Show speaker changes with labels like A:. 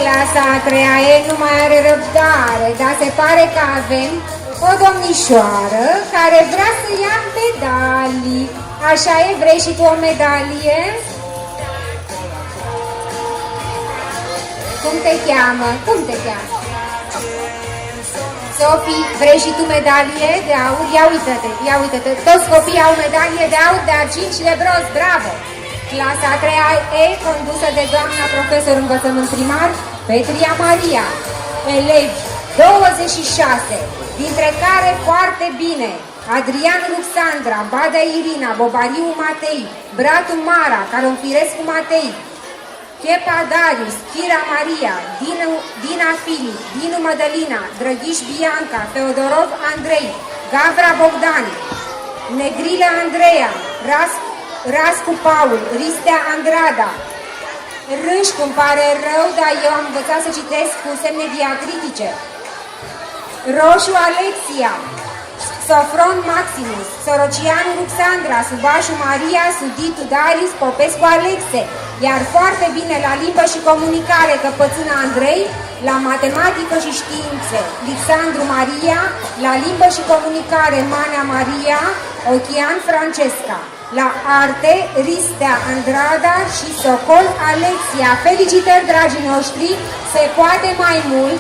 A: Clasa a treia E nu mai are răbdare, dar se pare că avem o domnișoară care vrea să ia medalii. Așa e? Vrei și tu o medalie? Cum te cheamă? Cum te cheamă? Sofie, vrei și tu medalie de aur? Ia uite-te, ia uite-te. Toți copiii au medalie de aur, de argint și de bronz. Bravo! Clasa a treia E, condusă de doamna profesor învățământ primar, Petria Maria. Elevi 26, dintre care foarte bine Adrian Ruxandra, Badea Irina, Bobariu Matei, Bratu Mara, Caronfirescu Matei, Chepa Darius, Chira Maria, Dina Filip, Dinu Mădălina, Drăghiș Bianca, Feodorov Andrei, Gavra Bogdan, Negrilă Andreea, Rascu Paul, Ristea Andrada. Râșcu, îmi pare rău, dar eu am învățat să citesc cu semne diacritice. Roșu Alexia, Sofron Maximus, Sorocianu Ruxandra, Subașu Maria, Suditu Darius, Popescu Alexe. Iar foarte bine la limbă și comunicare Căpățâna Andrei, la matematică și științe Alexandru Maria, la limbă și comunicare Manea Maria, Ochian Francesca. La arte, Ristea Andrada și Socol Alexia. Felicitări, dragii noștri, se poate mai mult!